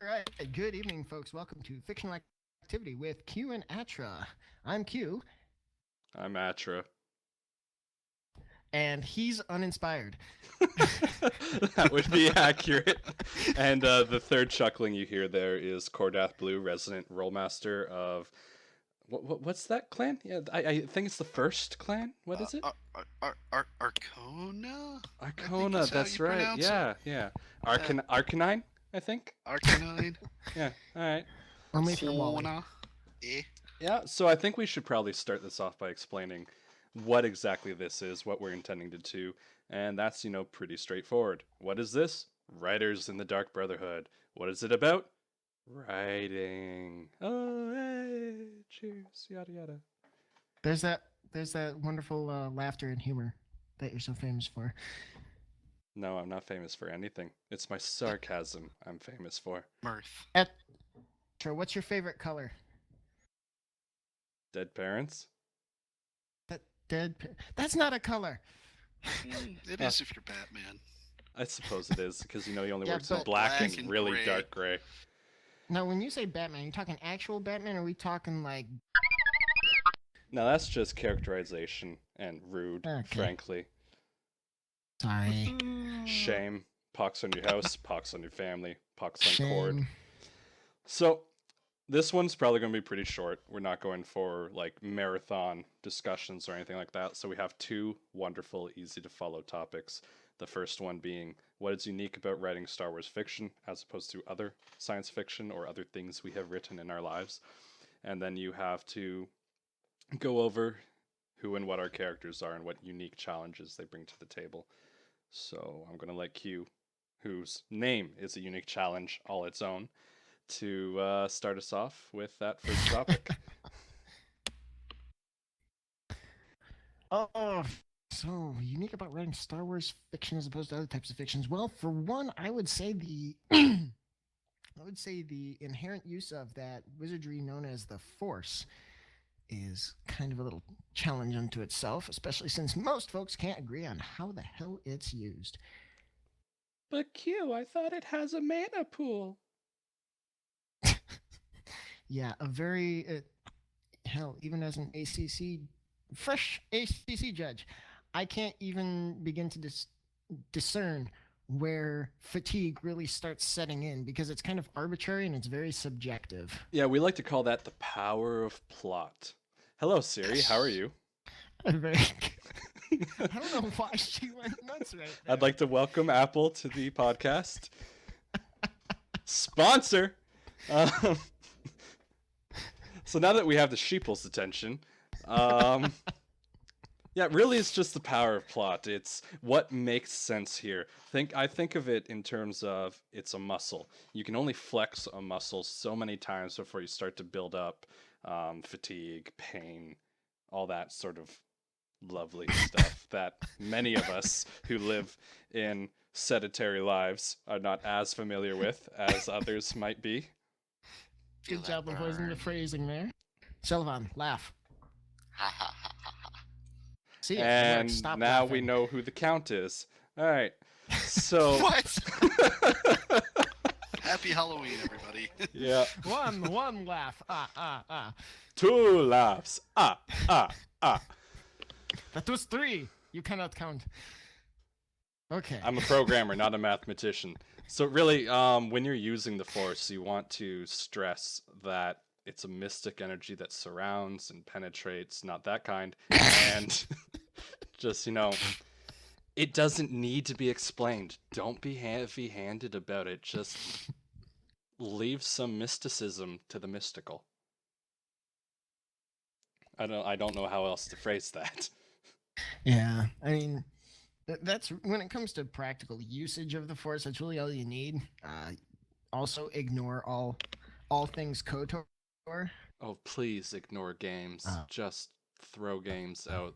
right, good evening, folks. Welcome to Fictional Activity with Q and Atra. I'm Q, I'm Atra. and he's uninspired. That would be accurate. And the third chuckling you hear there is Kordath Bleu, resident rollmaster of what's that clan? Yeah, I think it's the first clan. What is it? Arcona? I think Arcona. is how That's you right. pronounce Yeah, it. yeah. Yeah. Arcanine, I think. Arcanine. Yeah. All right. Only for Wally. Arcona. Eh. Yeah. So I think we should probably start this off by explaining what exactly this is, what we're intending to do, and that's pretty straightforward. What is this? Writers in the Dark Brotherhood. What is it about? Writing. Oh, hey, cheers, yada yada. There's that wonderful laughter and humor that you're so famous for. No, I'm not famous for anything. It's my sarcasm I'm famous for. Mirth. Atra, what's your favorite color? Dead parents? That's not a color. It is if you're Batman. I suppose it is, because he only Yeah, works in but- black Black and and really gray. dark gray. Now, when you say Batman, are you talking actual Batman, or are we talking like? Now that's just characterization and rude, Okay. frankly. Sorry. Shame. Pox on your house, pox on your family, pox on Cord. Shame. So, this one's probably going to be pretty short. We're not going for like marathon discussions or anything like that. So we have two wonderful, easy to follow topics. The first one being what is unique about writing Star Wars fiction as opposed to other science fiction or other things we have written in our lives. And then you have to go over who and what our characters are and what unique challenges they bring to the table. So I'm going to let Q, whose name is a unique challenge all its own, to start us off with that first topic. Oh, so unique about writing Star Wars fiction as opposed to other types of fictions. Well, for one, I would say the inherent use of that wizardry known as the Force is kind of a little challenge unto itself, especially since most folks can't agree on how the hell it's used. But Q, I thought it has a mana pool. Yeah, a very hell, even as an fresh ACC judge, I can't even begin to discern where fatigue really starts setting in because it's kind of arbitrary and it's very subjective. Yeah, we like to call that the power of plot. Hello, Siri. How are you? I'm very. I don't know why she went nuts right there. I'd like to welcome Apple to the podcast. Sponsor! So now that we have the sheeple's attention, yeah, really it's just the power of plot. It's what makes sense here. I think of it in terms of it's a muscle. You can only flex a muscle so many times before you start to build up fatigue, pain, all that sort of lovely stuff that many of us who live in sedentary lives are not as familiar with as others might be. Feel Good that job avoiding the burn. phrasing there. Celevon, laugh. Ha ha ha ha ha. See it. And Stop now laughing. we know who the Count is. All right. So What? Happy Halloween, everybody. yeah, One laugh. Ah. two laughs. Ah. That was 3. You cannot count. Okay. I'm a programmer, not a mathematician. So really, when you're using the Force, you want to stress that it's a mystic energy that surrounds and penetrates, not that kind, and just it doesn't need to be explained. Don't be heavy-handed about it. Just leave some mysticism to the mystical. I don't know how else to phrase that. Yeah, I mean, that's when it comes to practical usage of the Force. That's really all you need. Also, ignore all things KOTOR. Oh, please ignore games. Oh. Just throw games out.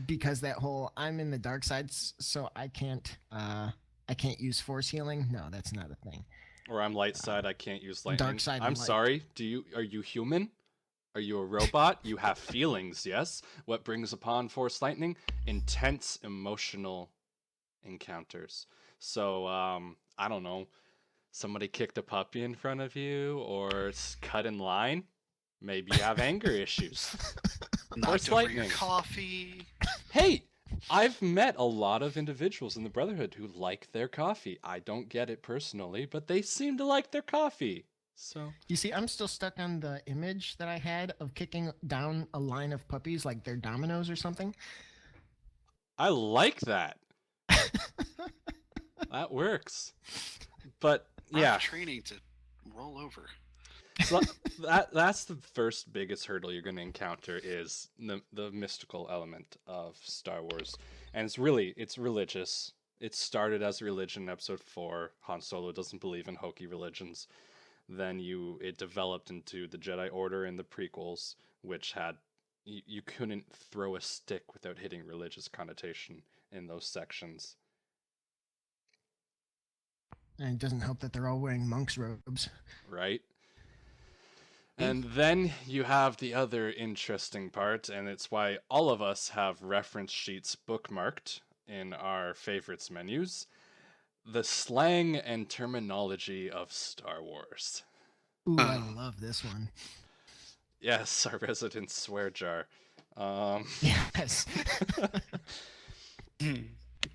Because that whole I'm in the dark side, so I can't use Force healing. No, that's not a thing. Or I'm light side, I can't use lightning. Dark side and I'm light. sorry. Are you human? Are you a robot? You have feelings, yes? What brings upon Force lightning? Intense emotional encounters. So, I don't know. somebody kicked a puppy in front of you or cut in line. Maybe you have anger issues. Knocked over your lightning. coffee. Hey, I've met a lot of individuals in the Brotherhood who like their coffee. I don't get it personally, but they seem to like their coffee. So You see, I'm still stuck on the image that I had of kicking down a line of puppies like they're dominoes or something. I like that. That works. But yeah, Training to roll over. so that's the first biggest hurdle you're going to encounter is the mystical element of Star Wars, and it's religious. It started as a religion in Episode 4. Han Solo doesn't believe in hokey religions. Then it developed into the Jedi Order in the prequels, which had you couldn't throw a stick without hitting religious connotation in those sections. And it doesn't help that they're all wearing monk's robes. Right? And then you have the other interesting part, and it's why all of us have reference sheets bookmarked in our favorites menus. The slang and terminology of Star Wars. Ooh, I love this one. Yes, our resident swear jar. Yes.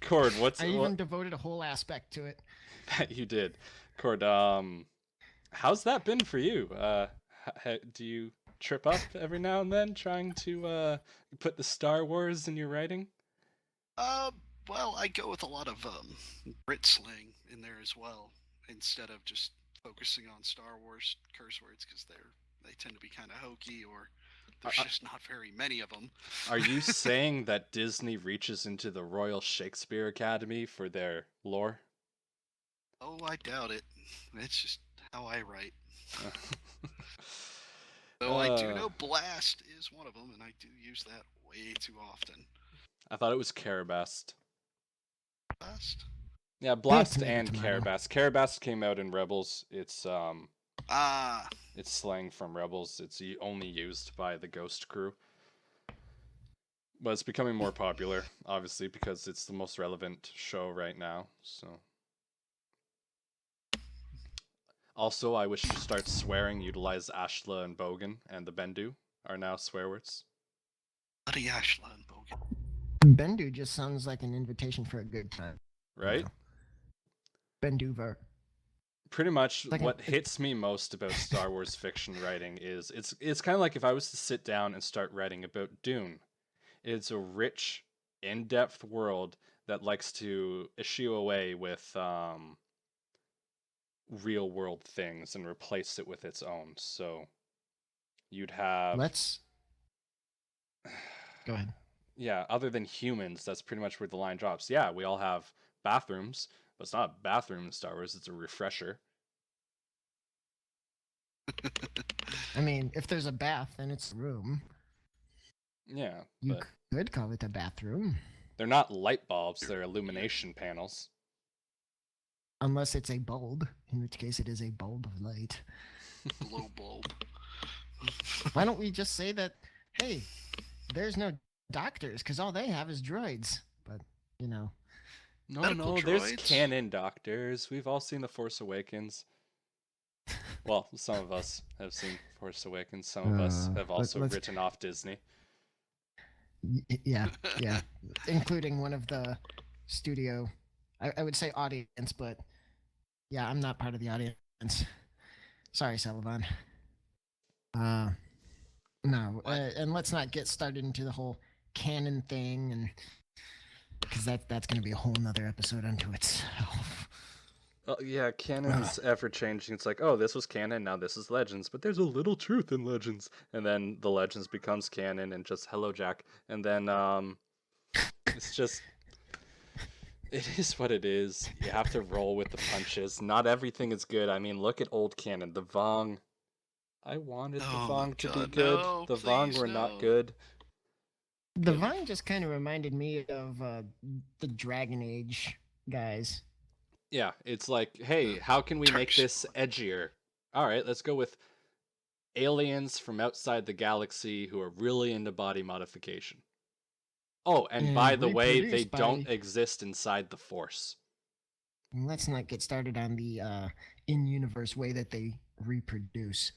Cord, I even devoted a whole aspect to it. You did. Cord, how's that been for you? Do you trip up every now and then trying to put the Star Wars in your writing? Well, I go with a lot of Brit slang in there as well, instead of just focusing on Star Wars curse words, because they tend to be kind of hokey, or there's just not very many of them. Are you saying that Disney reaches into the Royal Shakespeare Academy for their lore? Oh, I doubt it. It's just how I write. Though I do know blast is one of them, and I do use that way too often. I thought it was Carabast. Blast? Yeah, Blast tomato, and tomato. Carabast. Carabast came out in Rebels. It's Ah, it's slang from Rebels. It's only used by the Ghost crew. But it's becoming more popular, obviously, because it's the most relevant show right now. So, also, I wish to start swearing. Utilize Ashla and Bogan, and the Bendu are now swear words. bloody Ashla and Bogan. Bendu just sounds like an invitation for a good time. Right? Benduver. Pretty much Like what hits me most about Star Wars fiction writing is it's kind of like if I was to sit down and start writing about Dune. It's a rich, in-depth world that likes to issue away with real-world things and replace it with its own. So you'd have... Go ahead. Yeah, other than humans, that's pretty much where the line drops. Yeah, we all have bathrooms, but it's not a bathroom in Star Wars, it's a refresher. I mean, if there's a bath, then it's a room. Yeah, You but could call it a bathroom. they're not light bulbs, they're illumination panels. Unless it's a bulb, in which case it is a bulb of light. Glow bulb. Why don't we just say that, hey, there's no doctors, because all they have is droids. But, you know. Medical There's droids? canon doctors. We've all seen The Force Awakens. Well, some of us have seen Force Awakens. Some of us have also let's- written off Disney. Yeah. Including one of the studio, I would say audience, but yeah, I'm not part of the audience. Sorry, Celevon. No, and let's not get started into the whole canon thing, and because that's going to be a whole nother episode unto itself. Yeah, canon's ever changing. It's like, oh, this was canon, now this is Legends, but there's a little truth in Legends. And then the Legends becomes canon and just hello, Jack. And then it's just, it is what it is. You have to roll with the punches. Not everything is good. I mean, look at old canon. The Vong. I wanted the Vong to be good. No, the Vong please, were no. not good. The Vine just kind of reminded me of the Dragon Age guys. Yeah, it's like, hey, how can we make this edgier? All right, let's go with aliens from outside the galaxy who are really into body modification. Oh, and by the way, they reproduced by- don't exist inside the Force. Let's not get started on the in-universe way that they reproduce.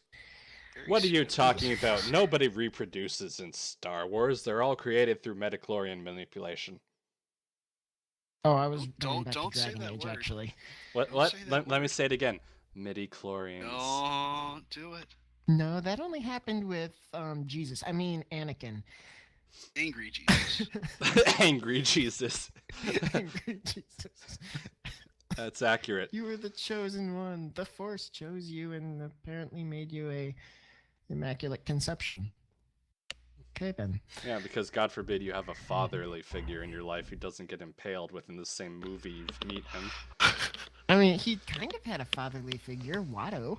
Very What are you stupid. talking about? Nobody reproduces in Star Wars. They're all created through metachlorian manipulation. Oh, I was Don't- going back don't to say Dragon that Age, word. actually. What? Don't What? say that Let me word. say it again. Midi-chlorians. Don't do it. No, that only happened with Jesus. I mean, Anakin. Angry Jesus. Angry Jesus. Angry Jesus. That's accurate. You were the chosen one. The Force chose you and apparently made you a immaculate conception. Okay, then. Yeah, because God forbid you have a fatherly figure in your life who doesn't get impaled within the same movie you meet him. I mean, he kind of had a fatherly figure, Watto.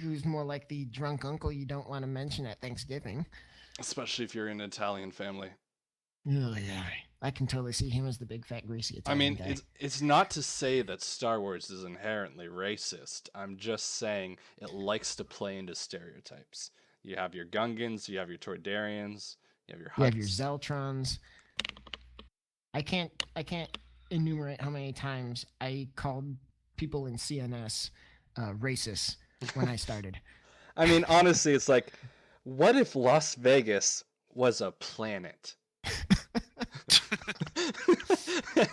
Who's more like the drunk uncle you don't want to mention at Thanksgiving. Especially if you're in an Italian family. Oh, yeah. I can totally see him as the big, fat, greasy I Italian mean, guy. it's not to say that Star Wars is inherently racist. I'm just saying it likes to play into stereotypes. You have your Gungans, you have your Toydarians, you have your Hutts. You have your Zeltrons. I can't enumerate how many times I called people in CNS racist when I started. I mean, honestly, it's like, what if Las Vegas was a planet?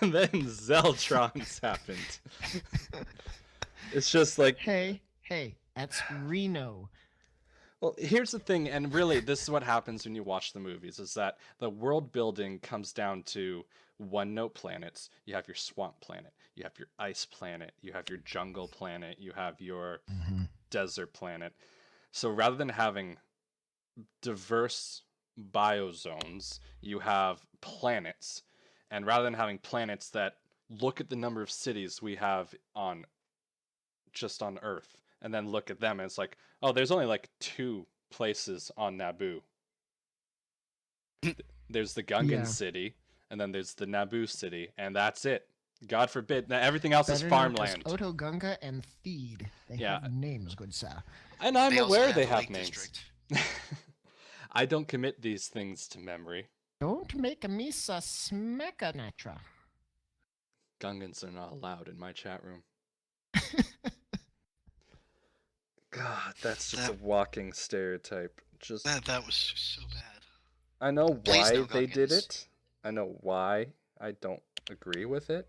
And then Zeltrons happened. It's just like, Hey, that's Reno. well, here's the thing, and really, this is what happens when you watch the movies, is that the world building comes down to one-note planets. You have your swamp planet, you have your ice planet, you have your jungle planet, you have your desert planet. So rather than having diverse biozones, you have planets. And rather than having planets that look at the number of cities we have on Earth, and then look at them, and it's like, oh, there's only like 2 places on Naboo. There's the Gungan Yeah. city, and then there's the Naboo city, and that's it. God forbid. Now everything else is Better known as farmland. Oto Gunga and Theed. They Yeah. have names, good sir. And I'm They also aware have they the have Lake names. District. I don't commit these things to memory. Don't make a misa smecka natra. Gungans are not allowed in my chat room. God, that's just a walking stereotype. Just That was just so bad. I know Please why no they did Gungans. it. I know why I don't agree with it.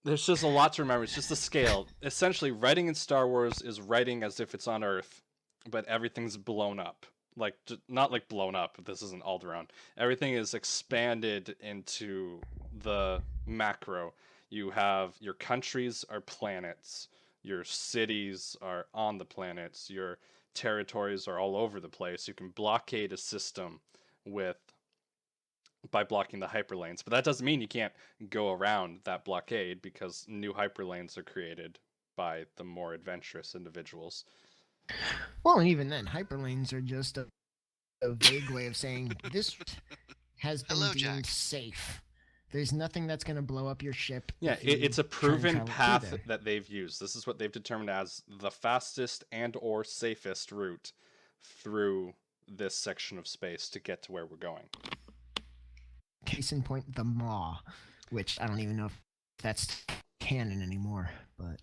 There's just a lot to remember. It's just the scale. Essentially, writing in Star Wars is writing as if it's on Earth, but everything's blown up. Like, not like blown up. This isn't Alderaan. Everything is expanded into the macro. You have your countries are planets. Your cities are on the planets. Your territories are all over the place. You can blockade a system by blocking the hyperlanes, but that doesn't mean you can't go around that blockade because new hyperlanes are created by the more adventurous individuals. Well, and even then, hyperlanes are just a vague way of saying this has been Hello, deemed Jack. safe. There's nothing that's going to blow up your ship. Yeah, if you it's a try and proven travel through path there. that they've used. This is what they've determined as the fastest and or safest route through this section of space to get to where we're going. Case in point, the Maw, which I don't even know if that's canon anymore, but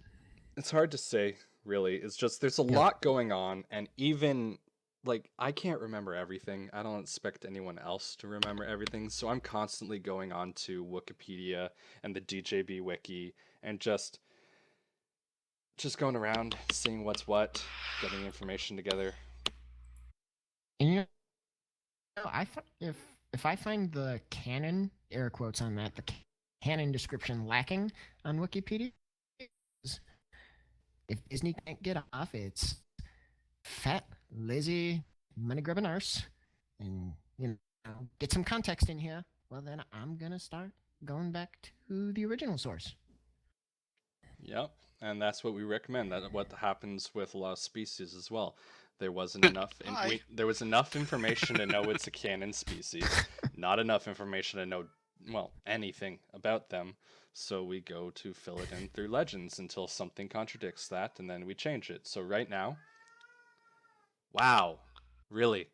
It's hard to say, really. It's just there's a Yeah. lot going on, and even like I can't remember everything. I don't expect anyone else to remember everything, so I'm constantly going on to Wikipedia and the DJB wiki and just going around, seeing what's what, getting information together. and if I find the canon air quotes on that, the canon description lacking on Wikipedia, if Disney can't get off its fat, lazy, money grubbing arse, and get some context in here, well then I'm gonna start going back to the original source. Yep, and that's what we recommend. That's what happens with a lot of species as well. There wasn't enough. Hi. There was enough information to know it's a canon species, not enough information to know anything about them. So we go to fill it in through legends until something contradicts that, and then we change it. So right now, wow, really,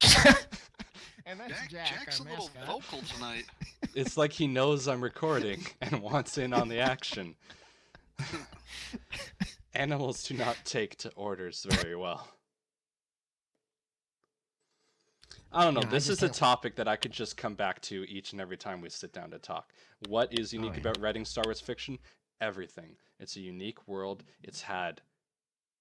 And that's Jack, Jack's a our little mascot. vocal tonight. It's like he knows I'm recording and wants in on the action. Animals do not take to orders very well. I don't know. No, I This just is a can't- topic that I could just come back to each and every time we sit down to talk. What is unique yeah. about writing Star Wars fiction? Everything. It's a unique world. It's had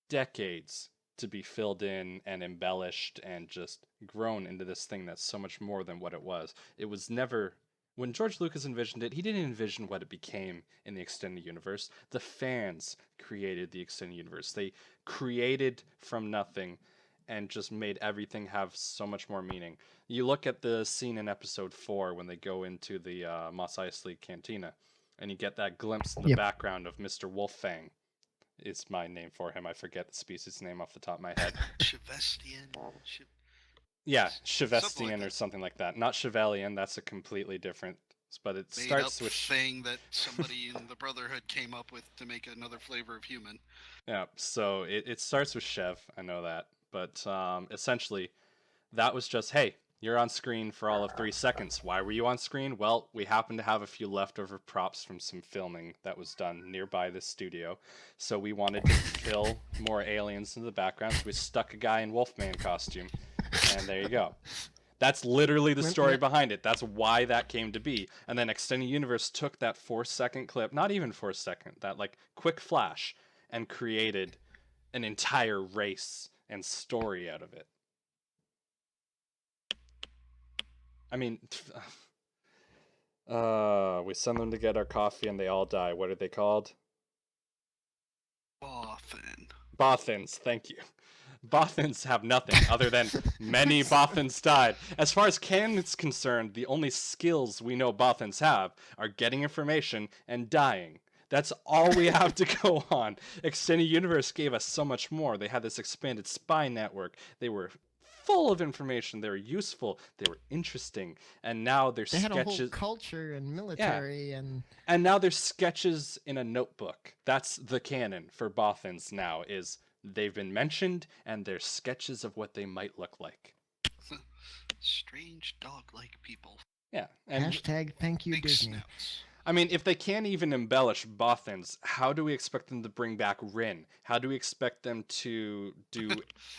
decades to be filled in and embellished and just grown into this thing that's so much more than what it was. It was never. When George Lucas envisioned it, he didn't envision what it became in the extended universe. The fans created the extended universe. They created from nothing and just made everything have so much more meaning. You look at the scene in episode 4 when they go into the Mos Eisley Cantina, and you get that glimpse in the background of Mr. Wolffang. It's my name for him. I forget the species name off the top of my head. Chevestian. Yeah, Something Chevestian like or that. something like that. Not Chevalian, that's a completely different, but it Made starts up with thing that somebody in the Brotherhood came up with to make another flavor of human. yeah, so it starts with Chev, I know that. But essentially, that was just, hey, you're on screen for all of 3 seconds. Why were you on screen? Well, we happen to have a few leftover props from some filming that was done nearby this studio. So we wanted to kill more aliens in the background, so we stuck a guy in Wolfman costume. And there you go. That's literally the story behind it. That's why that came to be. And then Extended Universe took that 4-second clip, not even 4-second, that like quick flash, and created an entire race and story out of it. I mean, we send them to get our coffee and they all die. What are they called? Bothans, thank you. Bothans have nothing other than many Bothans died. As far as canon is concerned, the only skills we know Bothans have are getting information and dying. That's all we have to go on. Extended Universe gave us so much more. They had this expanded spy network. They were full of information. They were useful. They were interesting. And now their They had a whole sketches. culture and military and now there's sketches in a notebook. That's the canon for Bothans now, is they've been mentioned and there's sketches of what they might look like. Strange dog-like people. Yeah. And hashtag thank you Big Disney. snouts. I mean, if they can't even embellish Bothans, how do we expect them to bring back Rin? How do we expect them to do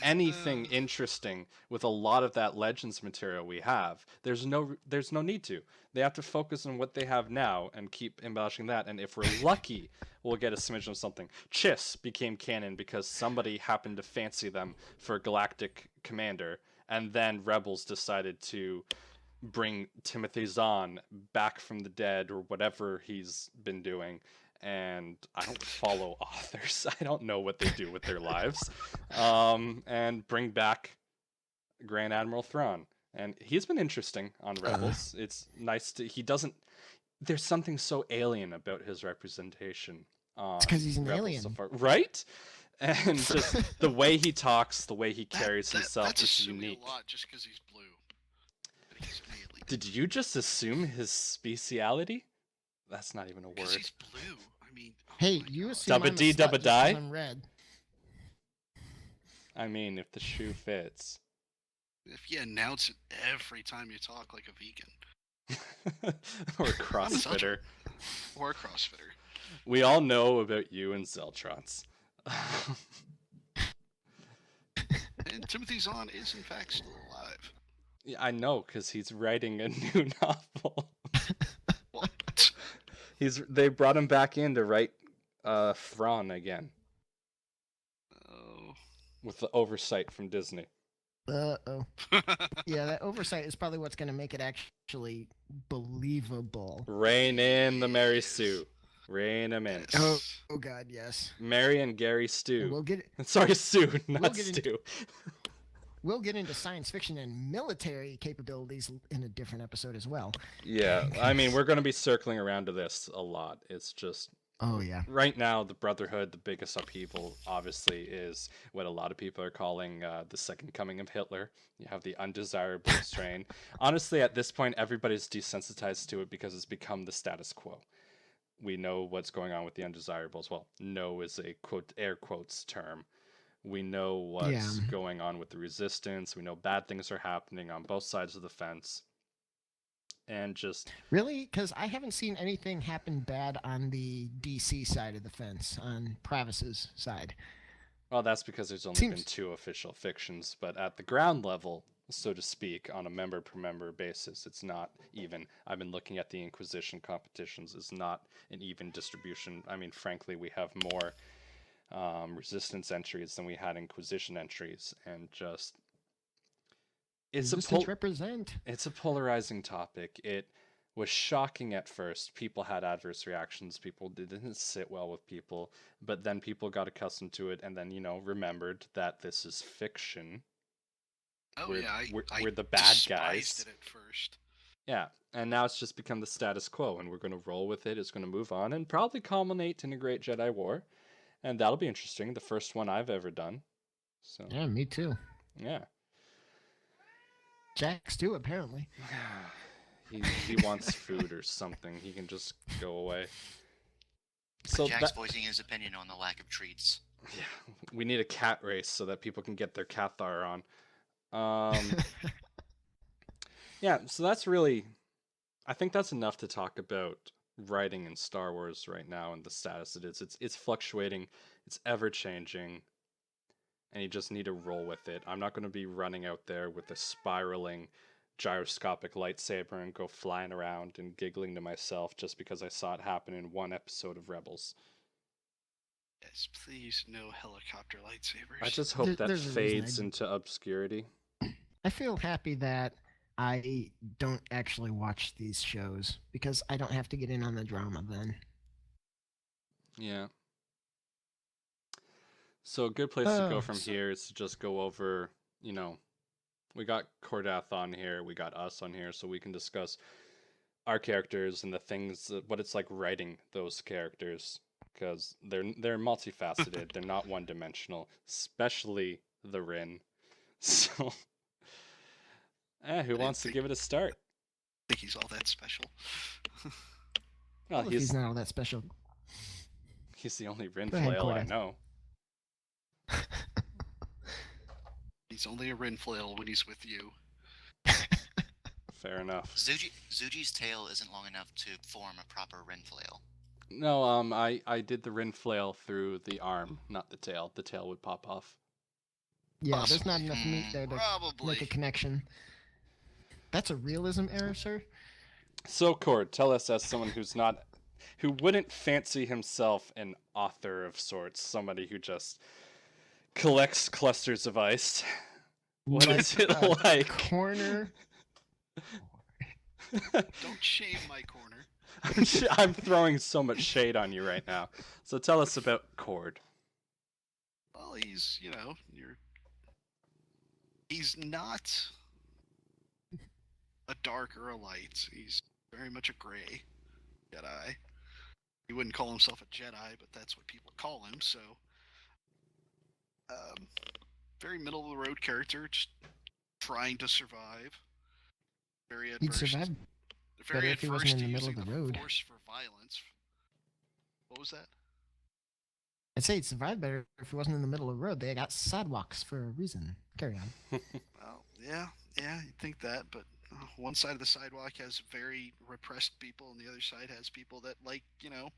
anything interesting with a lot of that Legends material we have? There's no need to. They have to focus on what they have now and keep embellishing that. And if we're lucky, we'll get a smidgen of something. Chiss became canon because somebody happened to fancy them for Galactic Commander, and then Rebels decided to bring Timothy Zahn back from the dead or whatever he's been doing. And I don't follow authors. I don't know what they do with their lives. And bring back Grand Admiral Thrawn. And he's been interesting on Rebels. It's nice to... There's something so alien about his representation. It's because he's an Rebels alien. so far. Right? And just the way he talks, the way he carries himself that's is assuming unique. a lot just because he's blue. But he's an alien. Did you just assume his speciality? That's not even a Because word. he's blue. I mean, oh Hey, my you God. assume I'm a Dubba-dee, slut just 'cause dubba-die? I'm red. I mean, if the shoe fits. If you announce it every time you talk like a vegan Or a CrossFitter. or a CrossFitter. We all know about you and Zeltrons. And Timothy Zahn is in fact still alive. Yeah, I know, because he's writing a new novel. What? They brought him back in to write Thrawn again, Oh. with the oversight from Disney. Uh-oh. Yeah, that oversight is probably what's going to make it actually believable. Rein in the Mary Sue. Rein him in. Oh, oh God, yes. Mary and Gary And Stew. we'll get Sorry, Sue, not get Stew. we'll get into science fiction and military capabilities in a different episode as well. Yeah, I mean, we're going to be circling around to this a lot. It's just, Oh yeah. right now, the Brotherhood, the biggest upheaval, obviously, is what a lot of people are calling the second coming of Hitler. You have the undesirable strain. Honestly, at this point, everybody's desensitized to it because it's become the status quo. We know what's going on with the undesirables. Well, no is a quote air quotes term. We know what's going on with the resistance. We know bad things are happening on both sides of the fence. and just Really? Because I haven't seen anything happen bad on the DC side of the fence, on Pravis's side. well, that's because there's only been Seems 2 official fictions, but at the ground level, so to speak, on a member per member basis, it's not even. I've been looking at the Inquisition competitions; it's not an even distribution. I mean, frankly, we have more Resistance entries than we had Inquisition entries, and just it's resistance represent. it's a polarizing topic. It was shocking at first. People had adverse reactions. People didn't sit well with people, but then people got accustomed to it, and then remembered that this is fiction. Oh We're yeah, we're the bad despised guys. it at first. Yeah, and now it's just become the status quo, and we're going to roll with it. It's going to move on, and probably culminate in a great Jedi War, and that'll be interesting. The first one I've ever done. So Yeah, me too. yeah. Jax too, apparently. He wants food or something. He can just go away. So Jack's voicing his opinion on the lack of treats. yeah, we need a cat race so that people can get their Cathar on. Yeah, so that's really, I think that's enough to talk about writing in Star Wars right now and the status it is. It's fluctuating, it's ever changing, and you just need to roll with it. I'm not going to be running out there with a spiraling gyroscopic lightsaber and go flying around and giggling to myself just because I saw it happen in one episode of Rebels. Yes, please no helicopter lightsabers. I just hope that There's a reason fades into obscurity. I feel happy that I don't actually watch these shows because I don't have to get in on the drama then. Yeah. So a good place to go from here is to just go over, we got Kordath on here, we got us on here, so we can discuss our characters and the things, what it's like writing those characters, because they're multifaceted, they're not one-dimensional, especially the Rin. So, who wants to give it a start? I think he's all that special. Well, If he's not all that special. he's the only Rin Go ahead, flail I Kordath. know. He's only a Rin flail when he's with you. Fair enough. Zuji's tail isn't long enough to form a proper Rin flail. No, I did the Rin flail through the arm, not the tail. The tail would pop off. Yeah, there's not enough meat there to Probably. make a connection. That's a realism error, sir. So, Cord, tell us as someone who wouldn't fancy himself an author of sorts, somebody who just collects clusters of ice. What is it like? Corner. Don't shame my corner. I'm throwing so much shade on you right now. So tell us about Cord. Well, he's, he's not a dark or a light. He's very much a gray Jedi. He wouldn't call himself a Jedi, but that's what people call him, so... very middle-of-the-road character, just trying to survive. Very He'd adverse. survive better Very if he adverse wasn't to in the middle using of the road. force for violence. What was that? I'd say he'd survive better if he wasn't in the middle of the road. They got sidewalks for a reason. Carry on. Well, yeah, you'd think that, but one side of the sidewalk has very repressed people, and the other side has people that like, to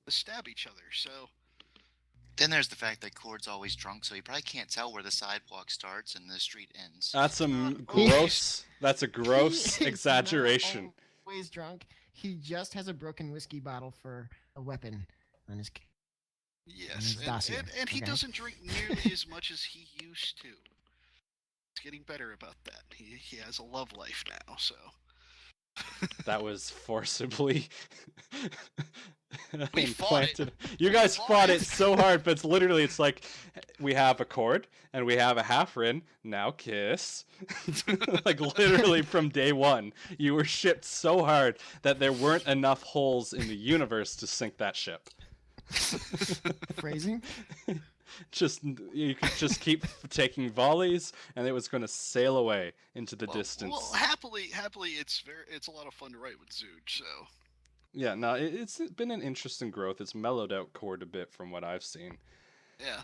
stab each other. So Then there's the fact that Cord's always drunk, so he probably can't tell where the sidewalk starts and the street ends. That's a Not gross. That's a gross He is exaggeration. not always drunk. He just has a broken whiskey bottle for a weapon on his. yes, his dossier, and he okay? doesn't drink nearly as much as he used to. He's getting better about that. He has a love life now, so. That was forcibly We fought it. implanted. You guys fought it so hard, but it's like we have a Cord and we have a half Rin. Now kiss. Like literally from day one, you were shipped so hard that there weren't enough holes in the universe to sink that ship. Phrasing. You could just keep taking volleys, and it was going to sail away into the distance. Well, happily, it's a lot of fun to write with Zood. So Yeah, no, it's been an interesting growth. It's mellowed out Cord a bit from what I've seen. yeah,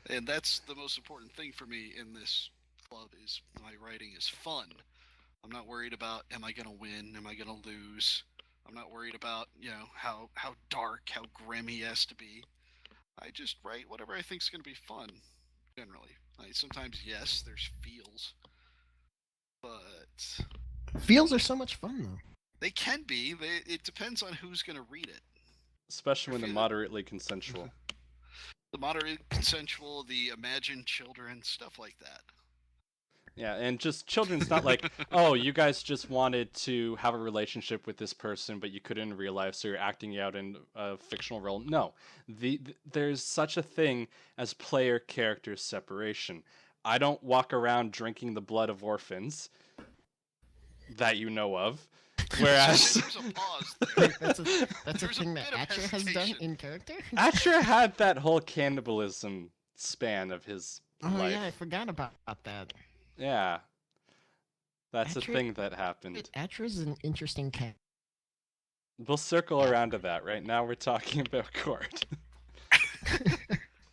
and that's the most important thing for me in this club is my writing is fun. I'm not worried about am I gonna win, am I gonna lose. I'm not worried about how dark, how grim he has to be. I just write whatever I think's gonna be fun. Generally, sometimes yes, there's feels, but Feels are so much fun though. they can be. It depends on who's gonna read it. Especially when they're feel- moderately consensual. The moderate consensual, the imagined children, stuff like that. Yeah, and just children's not like, oh, you guys just wanted to have a relationship with this person, but you couldn't in real life, so you're acting out in a fictional role. No, there's such a thing as player-character separation. I don't walk around drinking the blood of orphans that you know of, whereas There's a pause there. That's a There's a thing that bit of Atra has done hesitation. in character. Atra had that whole cannibalism span of his Oh life. yeah, I forgot about that. Yeah. That's a Atra- thing that happened. Atra's an interesting cat. We'll circle around to that. Right now we're talking about Cord.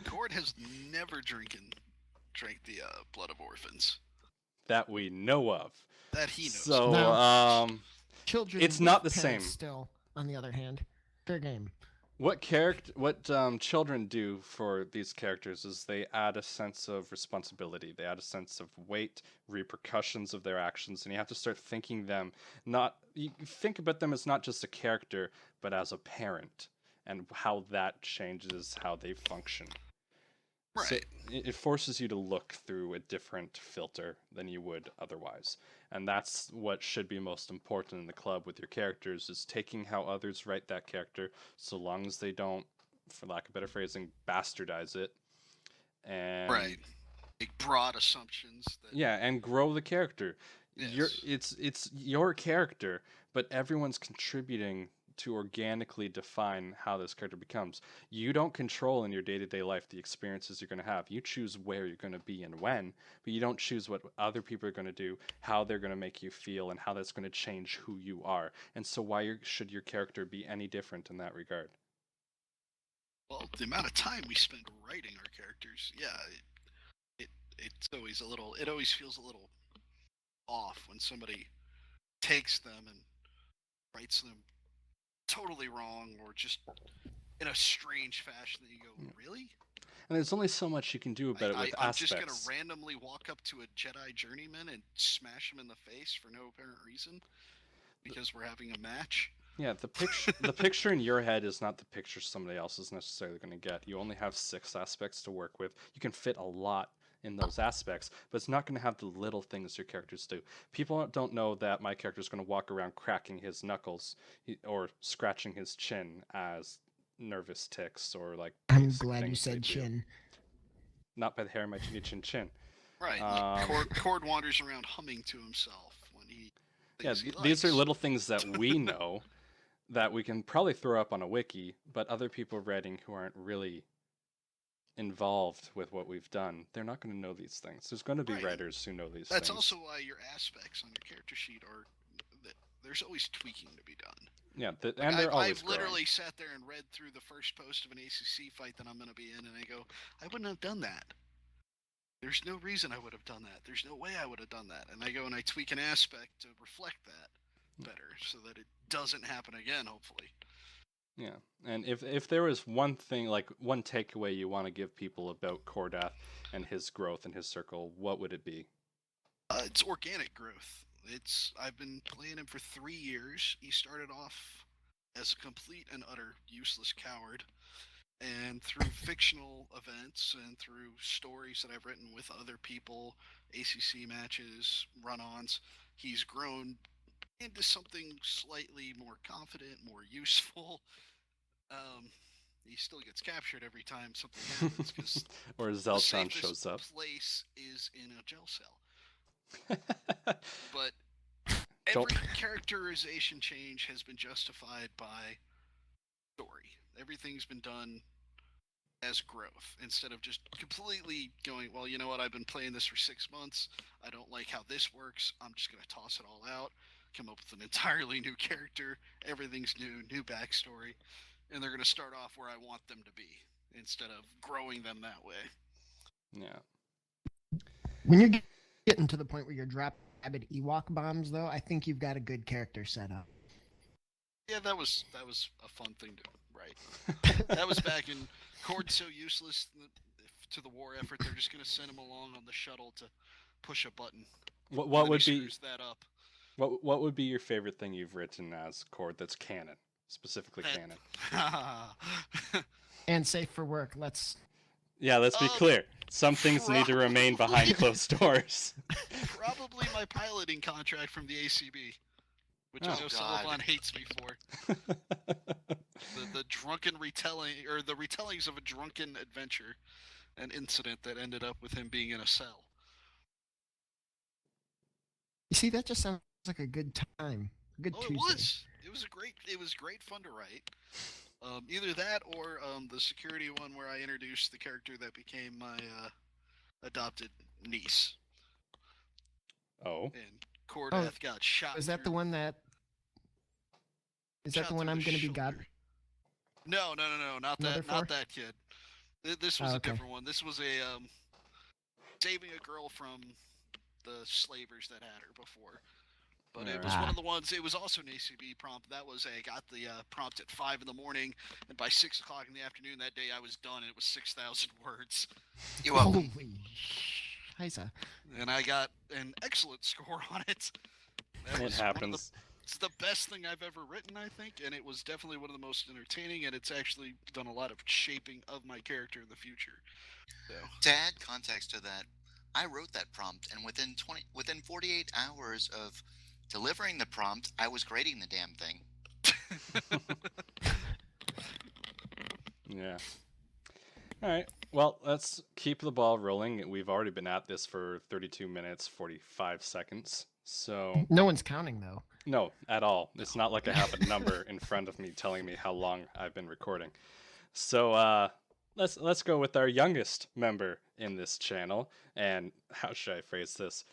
Cord has never drank the blood of orphans That we know of. that he knows. So, No. Children. It's with not the parents same. Still, on the other hand, fair game. what children do for these characters is they add a sense of responsibility. They add a sense of weight, repercussions of their actions, and you have to start thinking them you think about them as not just a character, but as a parent, and how that changes how they function. Right. So it forces you to look through a different filter than you would otherwise. And that's what should be most important in the club with your characters, is taking how others write that character, so long as they don't, for lack of better phrasing, bastardize it. And Right. Make broad assumptions. That, yeah, and grow the character. Yes. It's your character, but everyone's contributing to organically define how this character becomes. You don't control in your day-to-day life the experiences you're going to have. You choose where you're going to be and when, but you don't choose what other people are going to do, how they're going to make you feel, and how that's going to change who you are. And so why should your character be any different in that regard? Well, the amount of time we spend writing our characters, yeah, it's always it always feels a little off when somebody takes them and writes them totally wrong or just in a strange fashion that you go, really? And there's only so much you can do about it with I'm aspects. just going to randomly walk up to a Jedi journeyman and smash him in the face for no apparent reason because we're having a match. Yeah, the picture in your head is not the picture somebody else is necessarily going to get. You only have 6 aspects to work with. You can fit a lot in those aspects, but it's not going to have the little things your characters do. People don't know that my character is going to walk around cracking his knuckles or scratching his chin as nervous tics or like. I'm basic glad you things they said do. chin. Not by the hair of my chinny chin chin. Right. Cord wanders around humming to himself when he. Yeah, He these are likes. little things that we know that we can probably throw up on a wiki, but other people reading who aren't really involved with what we've done, they're not going to know these things. There's going to be Right. writers who know these That's things. also why your aspects on your character sheet are. There's always tweaking to be done. Yeah, Like, and they're always I've growing. literally sat there and read through the first post of an ACC fight that I'm going to be in, and I go, I wouldn't have done that. There's no reason I would have done that. There's no way I would have done that. And I go and I tweak an aspect to reflect that better so that it doesn't happen again, hopefully. Yeah, and if there was one thing, like one takeaway you want to give people about Kordath and his growth and his circle, what would it be? It's organic growth. I've been playing him for 3 years. He started off as a complete and utter useless coward. And through fictional events and through stories that I've written with other people, ACC matches, run-ons, he's grown into something slightly more confident, more useful. He still gets captured every time something happens because Or the Zeltron safest shows up. place is in a jail cell. But Don't- every characterization change has been justified by story. Everything's been done as growth instead of just completely going, well, you know what, I've been playing this for 6 months. I don't like how this works. I'm just going to toss it all out, come up with an entirely new character. Everything's new backstory. And they're going to start off where I want them to be instead of growing them that way. Yeah. When you're getting to the point where you're dropping rabid Ewok bombs, though, I think you've got a good character set up. Yeah, that was a fun thing to write. That was back in Cord's so useless to the war effort. They're just gonna send him along on the shuttle to push a button. What would be screws that up? what would be your favorite thing you've written as Cord that's canon, specifically canon? And safe for work. Let's be clear. Some things need to remain behind closed doors. Probably my piloting contract from the ACB, which I know God. Celevon hates me for. The drunken retelling, or the retellings of a drunken adventure, an incident that ended up with him being in a cell. You see, that just sounds like a good time. Good Tuesday. It was great fun to write. Either that or the security one where I introduced the character that became my adopted niece. Oh. And Kordath got shot. Is that the one that? Is that the one I'm going to be God? No, not that. Not that kid. This was a different one. This was a saving a girl from the slavers that had her before. But it was one of the ones. It was also an ACB prompt. That was I got the prompt at 5 a.m, and by 6 o'clock in the afternoon that day I was done, and it was 6,000 words. You're welcome. Holy Heisa. And I got an excellent score on it. It happens. It's the best thing I've ever written, I think, and it was definitely one of the most entertaining, and it's actually done a lot of shaping of my character in the future. So. To add context to that, I wrote that prompt, and within 48 hours of delivering the prompt, I was grading the damn thing. Yeah. All right. Well, let's keep the ball rolling. We've already been at this for 32 minutes, 45 seconds. So no one's counting, though. No, at all. It's not like I have a number in front of me telling me how long I've been recording. So let's go with our youngest member in this channel. And how should I phrase this?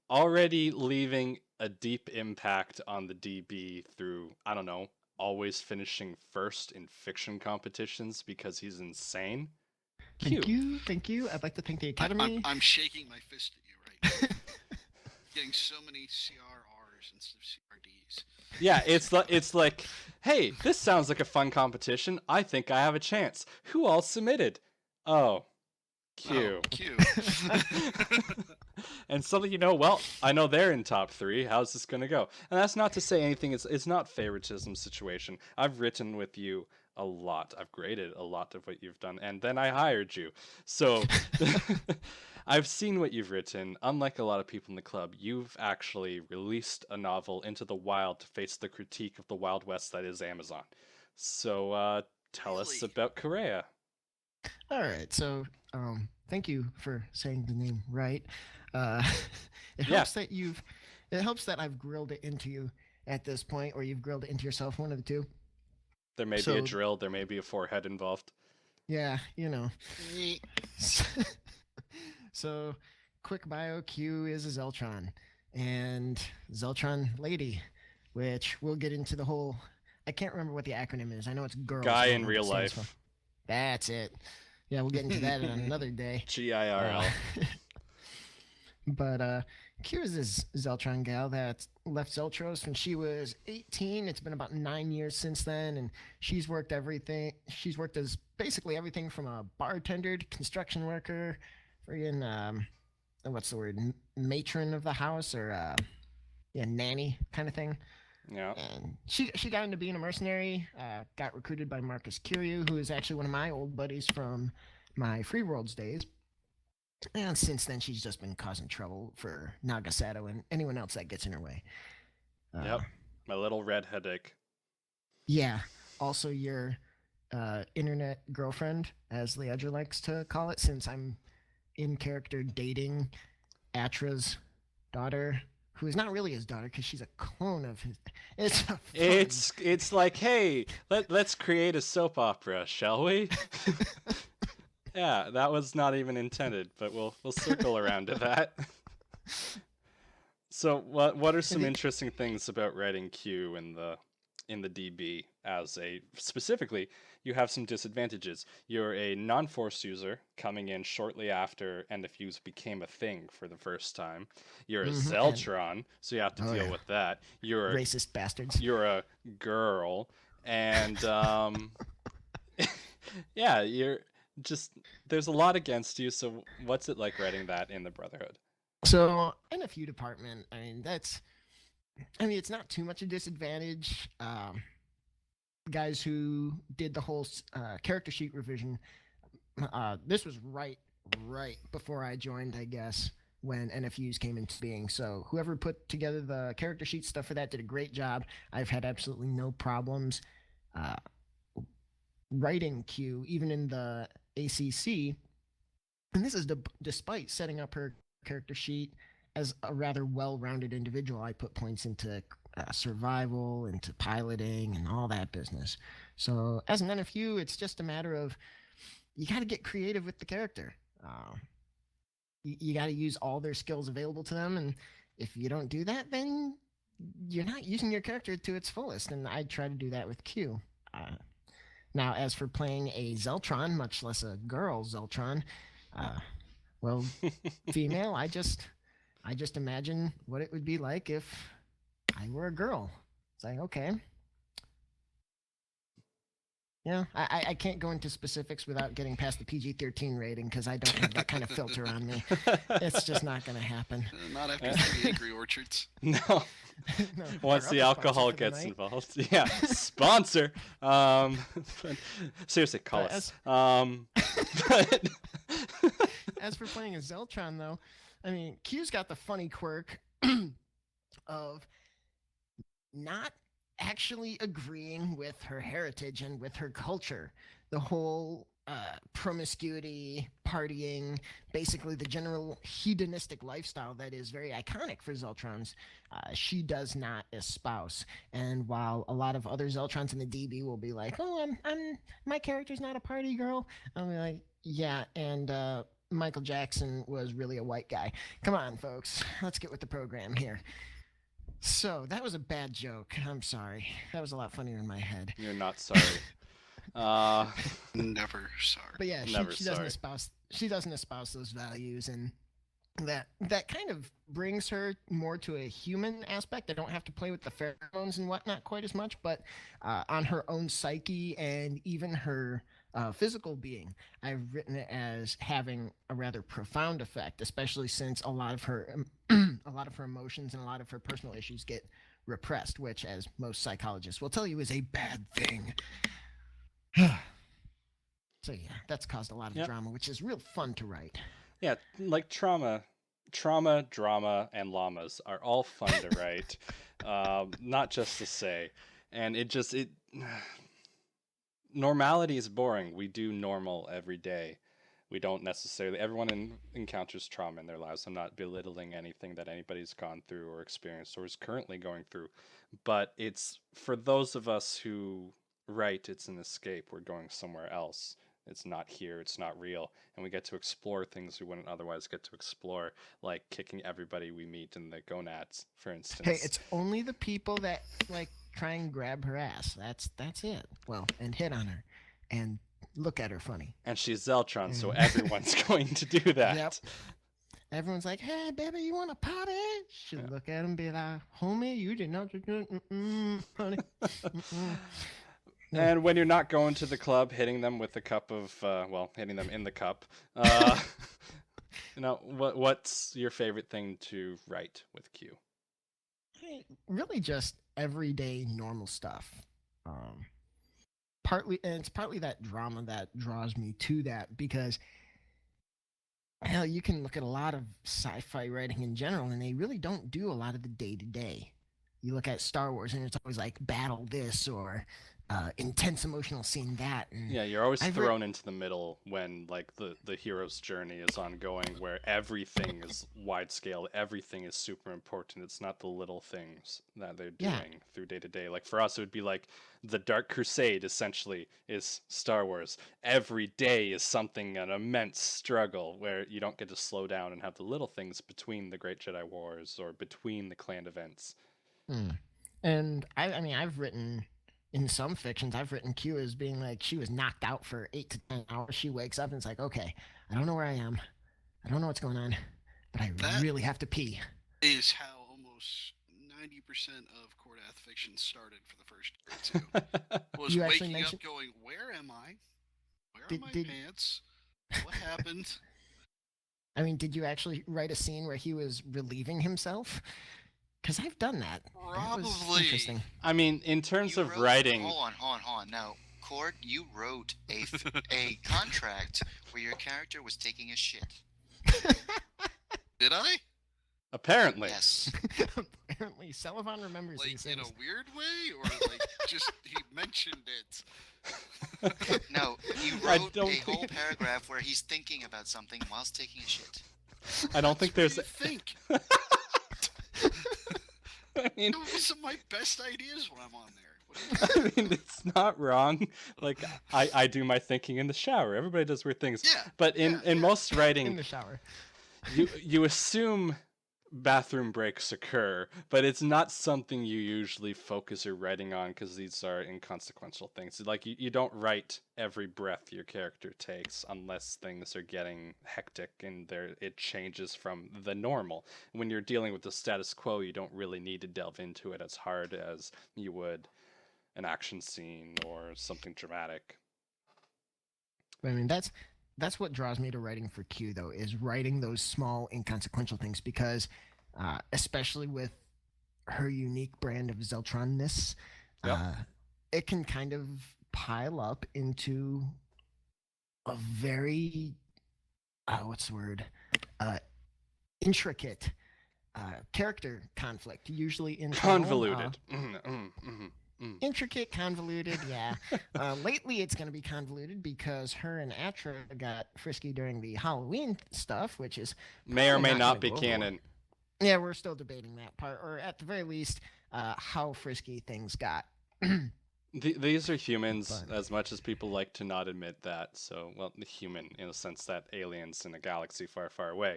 Already leaving a deep impact on the DB through, I don't know, always finishing first in fiction competitions because he's insane. Thank you. I'd like to thank the Academy. I'm shaking my fist at you right now. Getting so many CRRs instead of CRDs. Yeah, it's like, hey, this sounds like a fun competition. I think I have a chance. Who all submitted? Oh, Q. Q. And so that you know, well, I know they're in top 3. How's this gonna go? And that's not to say anything. It's not favoritism situation. I've written with you a lot. I've graded a lot of what you've done, and then I hired you. So I've seen what you've written. Unlike a lot of people in the club, you've actually released a novel into the wild to face the critique of the Wild West that is Amazon. So tell us about Qyreia. All right. So thank you for saying the name right. It helps that I've grilled it into you at this point, or you've grilled it into yourself, one of the two. There may be a drill, there may be a forehead involved. Yeah, you know. So, quick bio, Q is a Zeltron, and Zeltron lady, which we'll get into the whole, I can't remember what the acronym is. I know it's girls. Guy in real life. That's it. Yeah, we'll get into that on another day. GIRL. But Q is this Zeltron gal that left Zeltros when she was 18. It's been about 9 years since then, and she's worked everything. She's worked as basically everything from a bartender to construction worker, friggin' what's the word? Matron of the house, or nanny kind of thing. Yeah. And she got into being a mercenary. Got recruited by Marcus Qyreia, who is actually one of my old buddies from my Free Worlds days. And since then, she's just been causing trouble for Nagasato and anyone else that gets in her way. Yep, my little red headache. Yeah. Also, your internet girlfriend, as Leandra likes to call it, since I'm in character dating Atra's daughter, who is not really his daughter because she's a clone of his. It's like, hey, let's create a soap opera, shall we? Yeah, that was not even intended, but we'll circle around to that. So, what are some interesting things about writing Q in the DB as a specifically, you have some disadvantages. You're a non-force user coming in shortly after NFUs became a thing for the first time. You're a Mhm, and- Zeltron, so you have to Oh, deal yeah. with that. Racist bastards. You're a girl, and yeah, you're just there's a lot against you. So what's it like writing that in the Brotherhood? So NFU department, it's not too much a disadvantage. Guys who did the whole character sheet revision, this was right before I joined, I guess, when NFUs came into being. So whoever put together the character sheet stuff for that did a great job. I've had absolutely no problems writing Q, even in the ACC. And this is despite setting up her character sheet as a rather well-rounded individual. I put points into survival, into piloting, and all that business. So as an NFU, it's just a matter of you got to get creative with the character. You got to use all their skills available to them, and if you don't do that, then you're not using your character to its fullest. And I try to do that with Q. Now, as for playing a Zeltron, much less a girl Zeltron, well, female, I just imagine what it would be like if I were a girl. It's like, okay. Yeah, I can't go into specifics without getting past the PG-13 rating because I don't have that kind of filter on me. It's just not going to happen. Not after 3 Angry Orchards. No. No, Once our the other sponsor alcohol for the gets night. involved. Yeah, sponsor. Seriously, call But us. But As for playing a Zeltron, though, Q's got the funny quirk of not actually agreeing with her heritage and with her culture. The whole promiscuity, partying, basically the general hedonistic lifestyle that is very iconic for Zeltrons, she does not espouse. And while a lot of other Zeltrons in the DB will be like, "Oh, my character's not a party girl," I'll be like, "Yeah," and Michael Jackson was really a white guy. Come on, folks, let's get with the program here. So that was a bad joke. I'm sorry. That was a lot funnier in my head. you're not sorry. Never sorry. But yeah, Never she doesn't sorry. espouse those values, and that kind of brings her more to a human aspect. I don't have to play with the pheromones and whatnot quite as much, but on her own psyche and even her physical being, I've written it as having a rather profound effect, especially since a lot of her emotions and a lot of her personal issues get repressed, which, as most psychologists will tell you, is a bad thing. So yeah, that's caused a lot of Yep. drama, which is real fun to write. Yeah, like trauma, drama, and llamas are all fun to write, not just to say. And it normality is boring. We do normal every day. We don't necessarily. Everyone encounters trauma in their lives. I'm not belittling anything that anybody's gone through or experienced or is currently going through, but it's for those of us who write. It's an escape. We're going somewhere else. It's not here. It's not real, and we get to explore things we wouldn't otherwise get to explore, like kicking everybody we meet in the gonads, for instance. Hey, it's only the people that like try and grab her ass. That's it. Well, and hit on her, and look at her funny. And she's Zeltron, so everyone's going to do that. Yep. Everyone's like, "Hey, baby, you want a party?" She'll look at him and be like, "Homie, you did not just honey." And when you're not going to the club, hitting them with a cup of, hitting them in the cup, what's your favorite thing to write with Q? Hey, really just everyday normal stuff. It's partly that drama that draws me to that, because hell, you can look at a lot of sci-fi writing in general, and they really don't do a lot of the day-to-day. You look at Star Wars, and it's always like battle this or intense emotional scene that. And Yeah, you're always I've thrown into the middle when like the hero's journey is ongoing, where everything is wide scale, everything is super important. It's not the little things that they're doing Yeah. through day to day. Like for us, it would be like the Dark Crusade essentially is Star Wars. Every day is something, an immense struggle where you don't get to slow down and have the little things between the Great Jedi Wars or between the clan events. And I've written in some fictions, I've written Q as being like she was knocked out for 8 to 10 hours. She wakes up and it's like, okay, I don't know where I am. I don't know what's going on, but I That really have to pee. is how almost 90% of Kordath fiction started for the first year or two. Was You actually waking mentioned- up going, where am I? Where are Did- my did- pants? What happened? I mean, did you actually write a scene where he was relieving himself? Because I've done that. That was Probably. interesting. I mean, in terms You of wrote- writing, Hold on. No, Cord, you wrote a contract where your character was taking a shit. Did I? apparently, Yes. Apparently, Celevon remembers Like these in a things. weird way, or like just he mentioned it? No, you I wrote don't a whole think- paragraph where he's thinking about something whilst taking a shit. I don't think That's there's. what you think. I mean, Those are my best ideas when I'm on there. What do you I mean, it's not wrong. Like I do my thinking in the shower. Everybody does weird things. Yeah, But in yeah. most In writing, the shower. you assume bathroom breaks occur, but it's not something you usually focus your writing on because these are inconsequential things. Like you don't write every breath your character takes unless things are getting hectic and it changes from the normal. When you're dealing with the status quo, you don't really need to delve into it as hard as you would an action scene or something dramatic. I mean, that's what draws me to writing for Q, though, is writing those small, inconsequential things because, especially with her unique brand of Zeltronness, Yep. it can kind of pile up into a very, what's the word? Intricate character conflict, usually in Convoluted. Intricate, convoluted, yeah. Lately, it's going to be convoluted because her and Atra got frisky during the Halloween stuff, which is May or probably may not not gonna be go over well. canon. Yeah, we're still debating that part, or at the very least, how frisky things got. These are humans, But- as much as people like to not admit that. So, well, the human in the sense that aliens in a galaxy far, far away,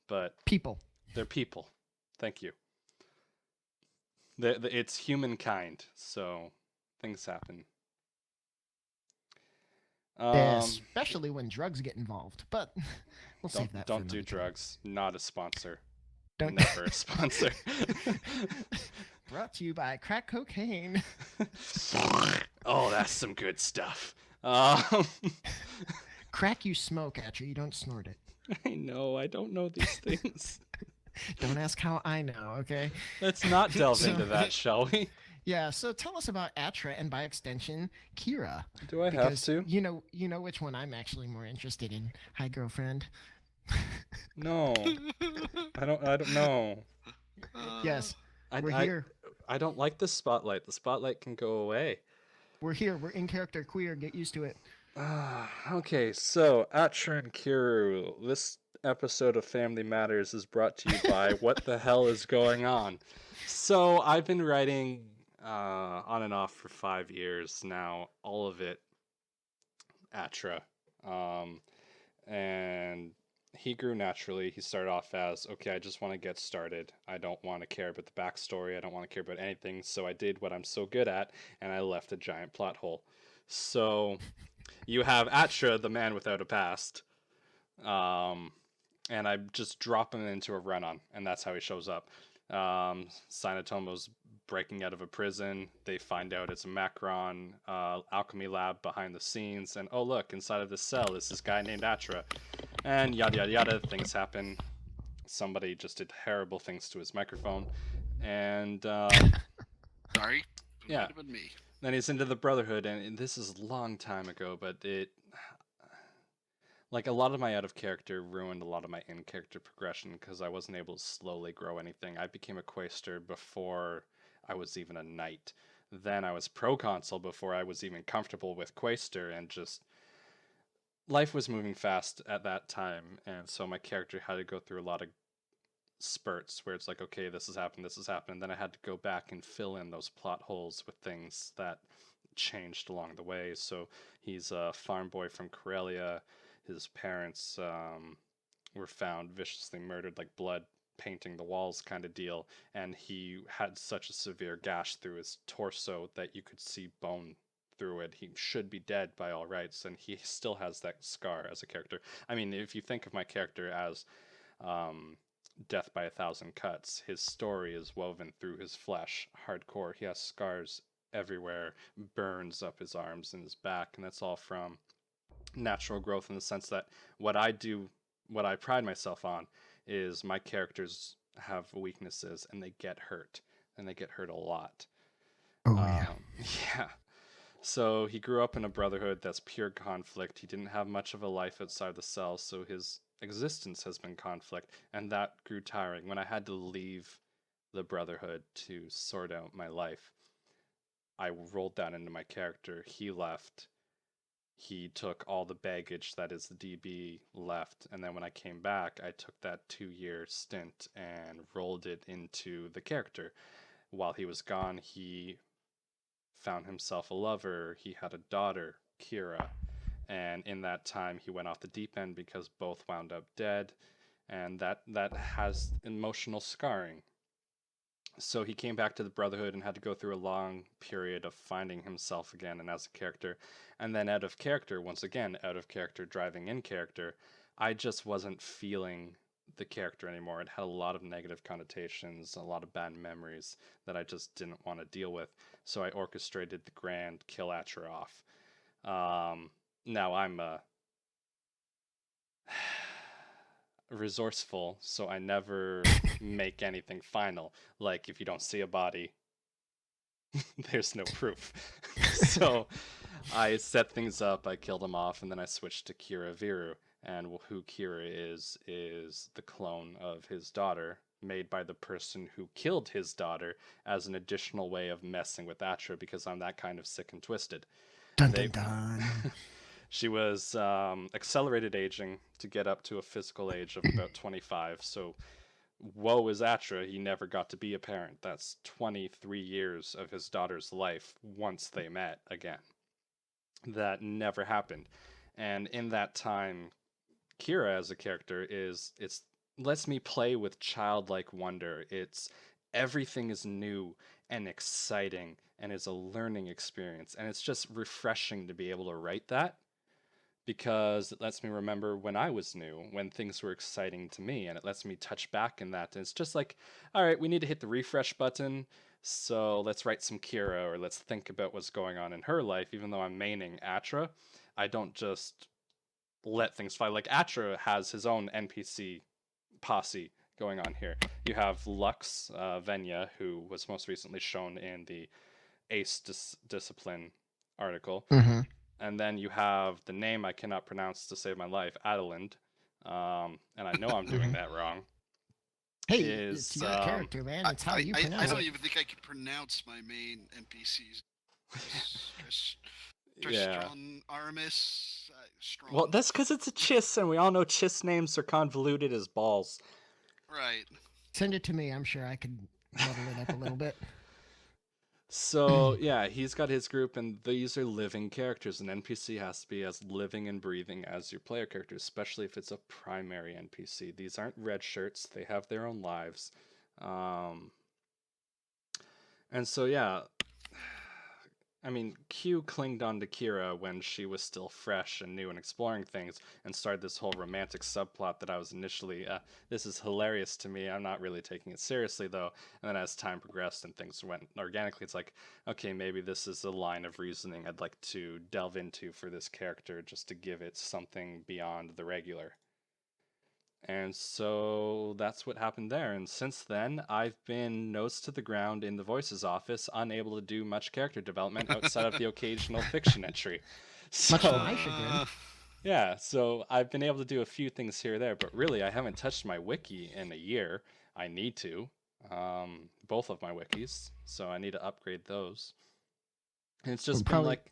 but People. they're people. Thank you. It's humankind, so things happen. Especially when drugs get involved. But we'll save that for don't do another time. drugs. Not a sponsor. Don't Never a sponsor. Brought to you by crack cocaine. Oh, that's some good stuff. Crack you smoke, Atra. You don't snort it. I know. I don't know these things. Don't ask how I know, okay? Let's not delve So- into that, shall we? Yeah, so tell us about Atra and by extension, Qyreia. Do I have Because to? you know which one I'm actually more interested in. Hi, girlfriend. No. I don't know. Yes, I, we're I, here. I don't like the spotlight. The spotlight can go away. We're here. We're in character queer. Get used to it. Okay, so Atra and Kiru, this episode of Family Matters is brought to you by What the Hell is Going On? So I've been writing on and off for 5 years now, all of it Atra. And he grew naturally. He started off as, okay, I just want to get started. I don't want to care about the backstory. I don't want to care about anything. So I did what I'm so good at, and I left a giant plot hole. So you have Atra, the man without a past, and I just drop him into a run-on, and that's how he shows up. Sinatomo's breaking out of a prison. They find out it's a Macron alchemy lab behind the scenes, and oh look, inside of this cell is this guy named Atra, and yada yada yada. Things happen. Somebody just did terrible things to his microphone, and Sorry. It Yeah. might have been me. then he's into the Brotherhood, and this is a long time ago, but like a lot of my out of character ruined a lot of my in character progression because I wasn't able to slowly grow anything. I became a quaestor before I was even a knight. Then I was proconsul before I was even comfortable with quaestor, and just life was moving fast at that time, and so my character had to go through a lot of spurts where it's like, okay, this has happened, and then I had to go back and fill in those plot holes with things that changed along the way. So he's a farm boy from Qyreia. His parents were found viciously murdered, like blood painting the walls kind of deal, and he had such a severe gash through his torso that you could see bone through it. He should be dead by all rights, and he still has that scar as a character. I mean, if you think of my character as death by a thousand cuts, his story is woven through his flesh, hardcore. He has scars everywhere, burns up his arms and his back, and that's all from natural growth, in the sense that what I pride myself on is my characters have weaknesses and they get hurt, and they get hurt a lot. Oh yeah. Yeah. So he grew up in a brotherhood that's pure conflict. He didn't have much of a life outside the cells, so his existence has been conflict, and that grew tiring. When I had to leave the brotherhood to sort out my life, I rolled that into my character. He left. He took all the baggage that is the DB left, and then when I came back, I took that 2-year stint and rolled it into the character. While he was gone, he found himself a lover. He had a daughter, Qyreia, and in that time he went off the deep end because both wound up dead, and that has emotional scarring. So he came back to the Brotherhood and had to go through a long period of finding himself again and as a character. And then out of character, once again, out of character, driving in character, I just wasn't feeling the character anymore. It had a lot of negative connotations, a lot of bad memories that I just didn't want to deal with. So I orchestrated the grand kill Atra off. Now I'm resourceful, so I never make anything final. Like, if you don't see a body, there's no proof. So I set things up, I killed him off, and then I switched to Qyreia, and who Qyreia is the clone of his daughter, made by the person who killed his daughter as an additional way of messing with Atra, because I'm that kind of sick and twisted. Dun, dun, dun. She was accelerated aging to get up to a physical age of about 25. So, woe is Atra, he never got to be a parent. That's 23 years of his daughter's life once they met again. That never happened. And in that time, Qyreia as a character lets me play with childlike wonder. Everything is new and exciting and is a learning experience. And it's just refreshing to be able to write that, because it lets me remember when I was new, when things were exciting to me, and it lets me touch back in that. And it's just like, all right, we need to hit the refresh button, so let's write some Qyreia, or let's think about what's going on in her life. Even though I'm maining Atra, I don't just let things fly. Like, Atra has his own NPC posse going on here. You have Lux Venya, who was most recently shown in the Ace Discipline article. Mm-hmm. And then you have the name I cannot pronounce to save my life, Adelind. And I know I'm doing that wrong. Hey, it's your character, man. It's how you pronounce I don't it. even think I can pronounce my main NPCs. Yeah. Aramis. Strong. Well, that's because it's a Chiss, and we all know Chiss names are convoluted as balls. Right. Send it to me. I'm sure I could level it up a little bit. So, yeah, he's got his group, and these are living characters. An NPC has to be as living and breathing as your player character, especially if it's a primary NPC. These aren't red shirts. They have their own lives. And so, yeah, I mean, Q clinged on to Qyreia when she was still fresh and new and exploring things, and started this whole romantic subplot that I was initially, this is hilarious to me, I'm not really taking it seriously though. And then as time progressed and things went organically, it's like, okay, maybe this is a line of reasoning I'd like to delve into for this character, just to give it something beyond the regular. And so that's what happened there. And since then, I've been nose to the ground in the voices office, unable to do much character development outside of the occasional fiction entry. Much to So, my chagrin. yeah, so I've been able to do a few things here or there, but really I haven't touched my wiki in a year. I need to. Both of my wikis, so I need to upgrade those. And it's just been like,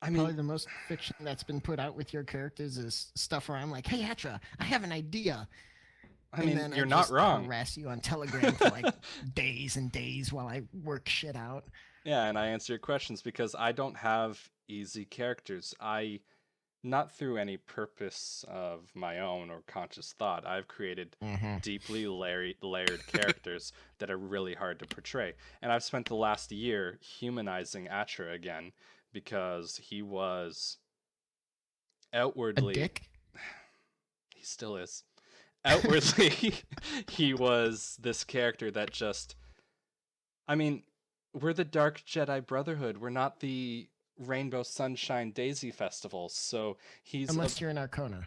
I mean, probably the most fiction that's been put out with your characters is stuff where I'm like, hey, Atra, I have an idea. I mean, you're not wrong. Harass you on Telegram for like days and days while I work shit out. Yeah, and I answer your questions because I don't have easy characters. I not through any purpose of my own or conscious thought. I've created deeply layered characters that are really hard to portray. And I've spent the last year humanizing Atra again because he was A outwardly. dick? He still is. Outwardly, he was this character that just. I mean, we're the Dark Jedi Brotherhood. We're not the Rainbow Sunshine Daisy Festival. So Unless you're in Arcona.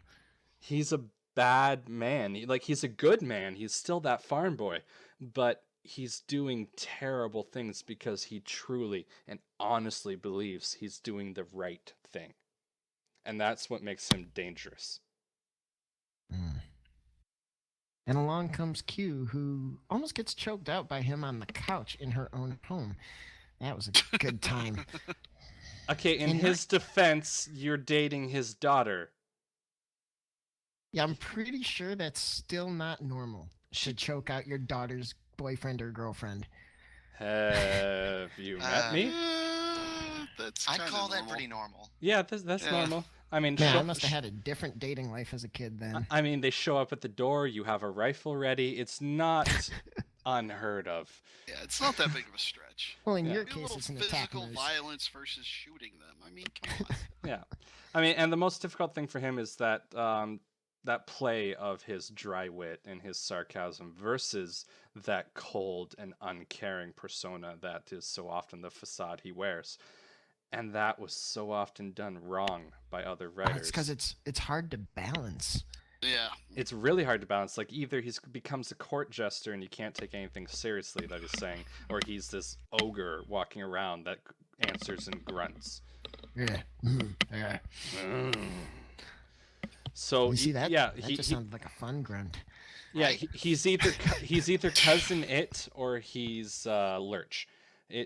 he's a bad man. He's a good man. He's still that farm boy, but he's doing terrible things because he truly and honestly believes he's doing the right thing. And that's what makes him dangerous. Mm. And along comes Q, who almost gets choked out by him on the couch in her own home. That was a good time. Okay, in his defense, you're dating his daughter. Yeah, I'm pretty sure that's still not normal to choke out your daughter's boyfriend or girlfriend. Have you met me? That's I'd kinda call that normal. pretty normal. Yeah, that's normal. I mean, Man, I must have had a different dating life as a kid then. I mean, they show up at the door. You have a rifle ready. It's not unheard of. Yeah, it's not that big of a stretch. Well, in Yeah. your Maybe a case, little it's an attack physical ruse. violence versus shooting them. I mean, come on. Yeah, I mean, and the most difficult thing for him is that that play of his dry wit and his sarcasm versus that cold and uncaring persona that is so often the facade he wears. And that was so often done wrong by other writers. It's because it's hard to balance. Yeah. It's really hard to balance. Like, either he becomes a court jester and you can't take anything seriously that he's saying, or he's this ogre walking around that answers in grunts. Yeah. Yeah. So You see that? Yeah, that just sounded like a fun grunt. yeah, Right? he's either cousin it or he's Lurch.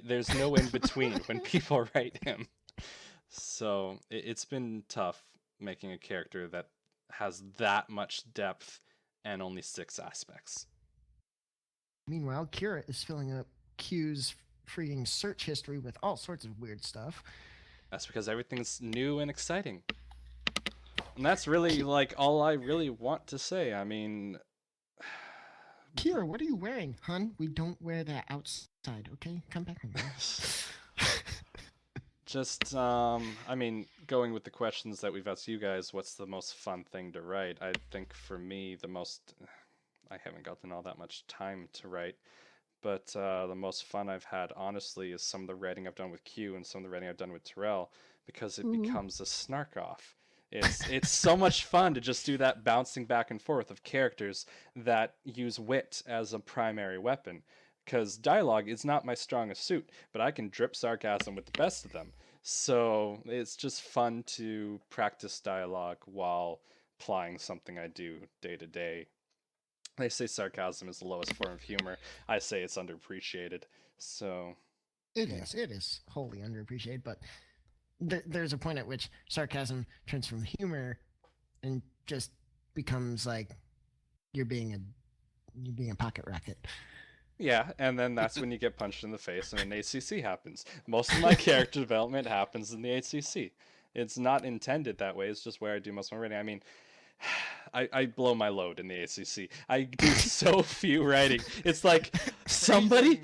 There's no in between when people write him. So it's been tough making a character that has that much depth and only 6 aspects. Meanwhile, Qyreia is filling up Q's freaking search history with all sorts of weird stuff. That's because everything's new and exciting. And that's really like all I really want to say. I mean, Qyreia, what are you wearing? Hun, we don't wear that outside, okay? Come back home. just I mean, going with the questions that we've asked you guys, what's the most fun thing to write? I think for me I haven't gotten all that much time to write, but the most fun I've had honestly is some of the writing I've done with Q and some of the writing I've done with Terrell, because it becomes a snark off. It's so much fun to just do that bouncing back and forth of characters that use wit as a primary weapon. Because dialogue is not my strongest suit, but I can drip sarcasm with the best of them. So it's just fun to practice dialogue while applying something I do day to day. They say sarcasm is the lowest form of humor. I say it's underappreciated. So It is wholly underappreciated, but there's a point at which sarcasm turns from humor and just becomes like you're being a pocket rocket. yeah, and then that's when you get punched in the face and an ACC happens. Most of my character development happens in the ACC. It's not intended that way. It's just where I do most of my writing. I mean, I blow my load in the ACC. I do so few writing. It's like somebody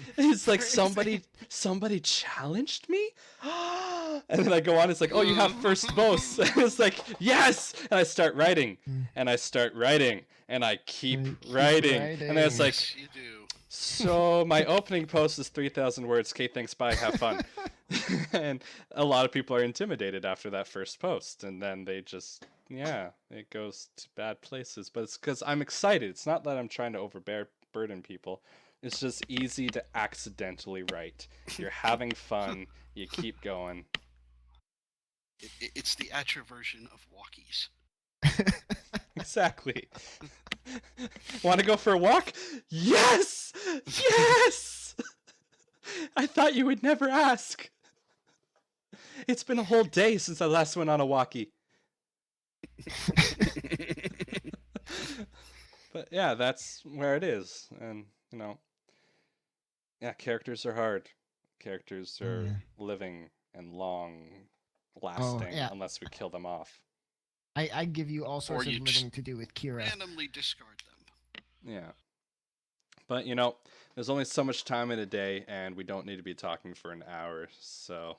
challenged me, and then I go on. It's like, oh, you have first boast. It's like, yes, and I start writing, and I start writing, and I keep writing, and then it's like, Yes, you do. so my opening post is 3,000 words. Okay, thanks, bye, have fun. And a lot of people are intimidated after that first post, and then they just, yeah, it goes to bad places. But it's because I'm excited. It's not that I'm trying to overburden people. It's just easy to accidentally write. You're having fun. You keep going. It's the Atra version of walkies. Exactly. Want to go for a walk? Yes! Yes! I thought you would never ask. It's been a whole day since I last went on a walkie. But yeah, that's where it is. And, you know, yeah, characters are hard. Characters are living and long lasting yeah. unless we kill them off. I give you all sorts of you just living to do with Qyreia. randomly discard them. Yeah. But, you know, there's only so much time in a day, and we don't need to be talking for an hour. So,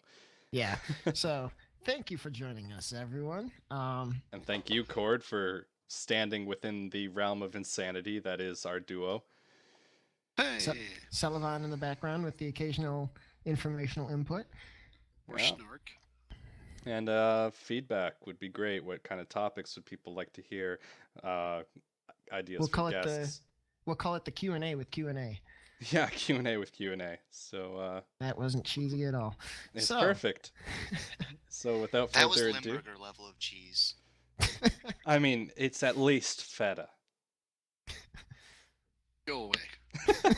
Yeah. So thank you for joining us, everyone. and thank you, Cord, for standing within the realm of insanity that is our duo. Hey, Celevon in the background with the occasional informational input. or Yeah. snark. And feedback would be great. What kind of topics would people like to hear? Ideas We'll for call it guests. we'll call it the Q&A with Q&A. Yeah, Q&A with Q&A. So That wasn't cheesy at all. it's So- perfect. So without That was further ado, Limburger level of cheese. I mean, it's at least feta. Go away.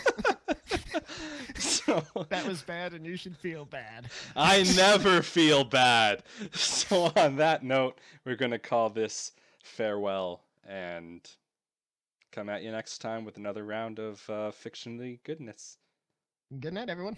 So That was bad, and you should feel bad. I never feel bad. So on that note, we're going to call this farewell and come at you next time with another round of fictionally goodness. Good night, everyone.